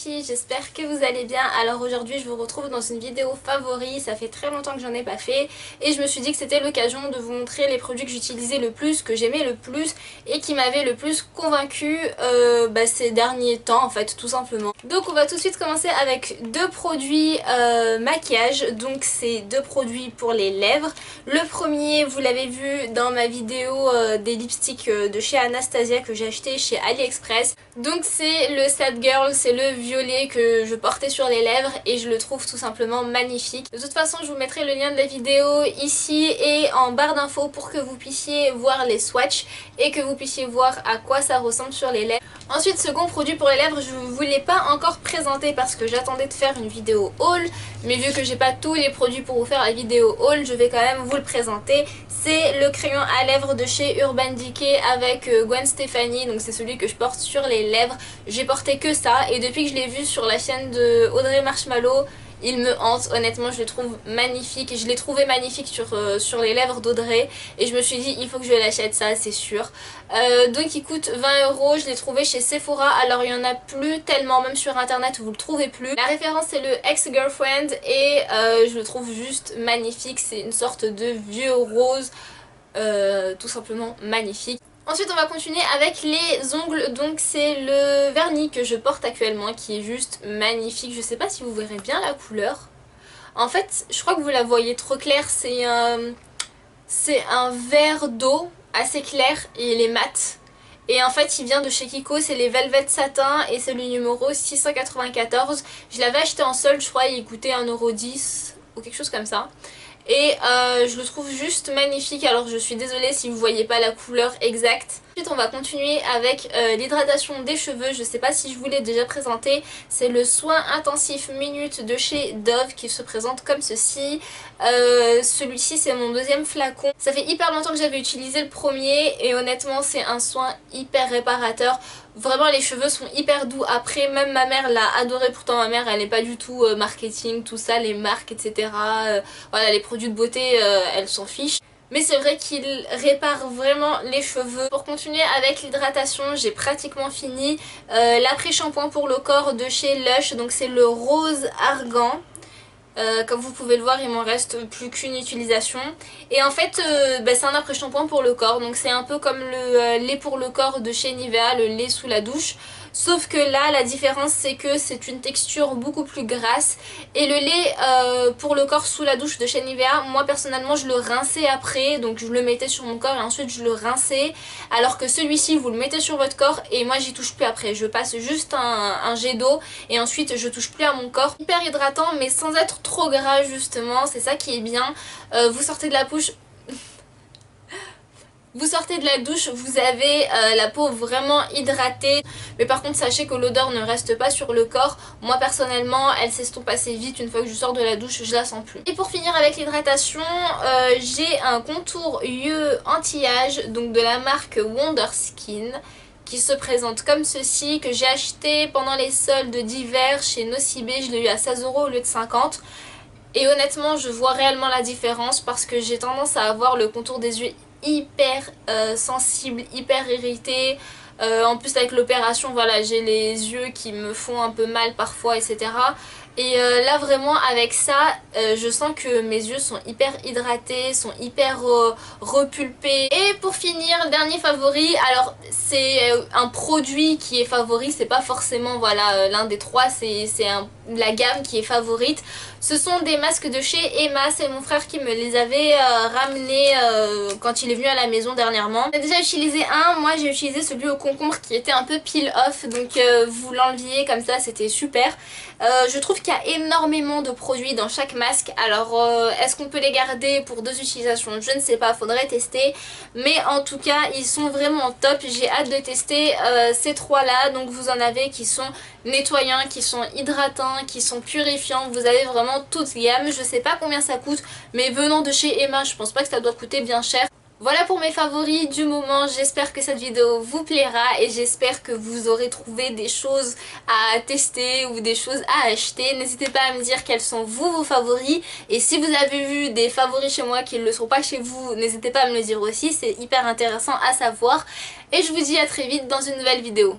filles, j'espère que vous allez bien. Alors aujourd'hui je vous retrouve dans une vidéo favori, ça fait très longtemps que j'en ai pas fait et je me suis dit que c'était l'occasion de vous montrer les produits que j'utilisais le plus, que j'aimais le plus et qui m'avaient le plus convaincu ces derniers temps en fait, tout simplement. Donc on va tout de suite commencer avec deux produits maquillage, donc c'est deux produits pour les lèvres. Le premier, vous l'avez vu dans ma vidéo des lipsticks de chez Anastasia que j'ai acheté chez AliExpress. Donc c'est le Sad Girl, c'est le violet que je portais sur les lèvres et je le trouve tout simplement magnifique. De toute façon je vous mettrai le lien de la vidéo ici et en barre d'infos pour que vous puissiez voir les swatchs et que vous puissiez voir à quoi ça ressemble sur les lèvres. Ensuite, second produit pour les lèvres, je ne vous l'ai pas encore présenté parce que j'attendais de faire une vidéo haul, mais vu que j'ai pas tous les produits pour vous faire la vidéo haul, je vais quand même vous le présenter. C'est le crayon à lèvres de chez Urban Decay avec Gwen Stefani, donc c'est celui que je porte sur les lèvres. J'ai porté que ça et depuis que je l'ai vu sur la chaîne de Audrey Marshmallow, il me hante, honnêtement je le trouve magnifique et je l'ai trouvé magnifique sur les lèvres d'Audrey et je me suis dit il faut que je l'achète, ça c'est sûr. Donc il coûte 20 €, je l'ai trouvé chez Sephora, alors il n'y en a plus tellement, même sur internet vous le trouvez plus. La référence c'est le Ex-Girlfriend et je le trouve juste magnifique, c'est une sorte de vieux rose tout simplement magnifique. Ensuite on va continuer avec les ongles, donc c'est le vernis que je porte actuellement qui est juste magnifique. Je sais pas si vous verrez bien la couleur. En fait je crois que vous la voyez trop claire, c'est un vert d'eau assez clair et il est mat. Et en fait il vient de chez Kiko, c'est les Velvet Satin et c'est le numéro 694. Je l'avais acheté en solde, je crois il coûtait 1,10 € ou quelque chose comme ça. Et je le trouve juste magnifique, alors je suis désolée si vous voyez pas la couleur exacte. Ensuite on va continuer avec l'hydratation des cheveux, je sais pas si je vous l'ai déjà présenté, c'est le soin intensif minute de chez Dove qui se présente comme ceci. Celui-ci c'est mon deuxième flacon, ça fait hyper longtemps que j'avais utilisé le premier et honnêtement c'est un soin hyper réparateur. Vraiment les cheveux sont hyper doux, après même ma mère l'a adoré, pourtant ma mère elle n'est pas du tout marketing, tout ça, les marques etc. Voilà, les produits de beauté elle s'en fiche. Mais c'est vrai qu'il répare vraiment les cheveux. Pour continuer avec l'hydratation, j'ai pratiquement fini. L'après-shampoing pour le corps de chez Lush, donc c'est le rose argan. Comme vous pouvez le voir il m'en reste plus qu'une utilisation et en fait c'est un après-shampoing pour le corps, donc c'est un peu comme le lait pour le corps de chez Nivea, le lait sous la douche, sauf que là la différence c'est que c'est une texture beaucoup plus grasse et le lait pour le corps sous la douche de chez Nivea, moi personnellement je le rinçais après, donc je le mettais sur mon corps et ensuite je le rinçais, alors que celui-ci vous le mettez sur votre corps et moi j'y touche plus après, je passe juste un jet d'eau et ensuite je touche plus à mon corps. Hyper hydratant mais sans être trop gras justement, c'est ça qui est bien. Vous sortez de la douche vous avez la peau vraiment hydratée, mais par contre sachez que l'odeur ne reste pas sur le corps. Moi personnellement elle s'estompe assez vite, une fois que je sors de la douche je la sens plus. Et pour finir avec l'hydratation, j'ai un contour yeux anti-âge, donc de la marque Wonder Skin, qui se présente comme ceci, que j'ai acheté pendant les soldes d'hiver chez Nocibé, je l'ai eu à 16 € au lieu de 50. Et honnêtement je vois réellement la différence parce que j'ai tendance à avoir le contour des yeux hyper sensible, hyper irrité. En plus avec l'opération voilà j'ai les yeux qui me font un peu mal parfois etc. Et là vraiment avec ça je sens que mes yeux sont hyper hydratés, sont hyper repulpés. Et pour finir, dernier favori, alors c'est un produit qui est favori, c'est pas forcément voilà l'un des trois, c'est la gamme qui est favorite. Ce sont des masques de chez Emma, c'est mon frère qui me les avait ramenés quand il est venu à la maison dernièrement. J'ai déjà utilisé un, moi j'ai utilisé celui au concombre qui était un peu peel off, donc vous l'enleviez comme ça, c'était super. Je trouve qu'il y a énormément de produits dans chaque masque, alors est-ce qu'on peut les garder pour deux utilisations? Je ne sais pas, faudrait tester, mais en tout cas ils sont vraiment top, j'ai hâte de tester ces trois là. Donc vous en avez qui sont nettoyants, qui sont hydratants, qui sont purifiants, vous avez vraiment toute gamme. Je sais pas combien ça coûte, mais venant de chez Emma je pense pas que ça doit coûter bien cher. Voilà pour mes favoris du moment, j'espère que cette vidéo vous plaira et j'espère que vous aurez trouvé des choses à tester ou des choses à acheter. N'hésitez pas à me dire quels sont vos favoris et si vous avez vu des favoris chez moi qui ne le sont pas chez vous, n'hésitez pas à me le dire aussi, c'est hyper intéressant à savoir. Et je vous dis à très vite dans une nouvelle vidéo.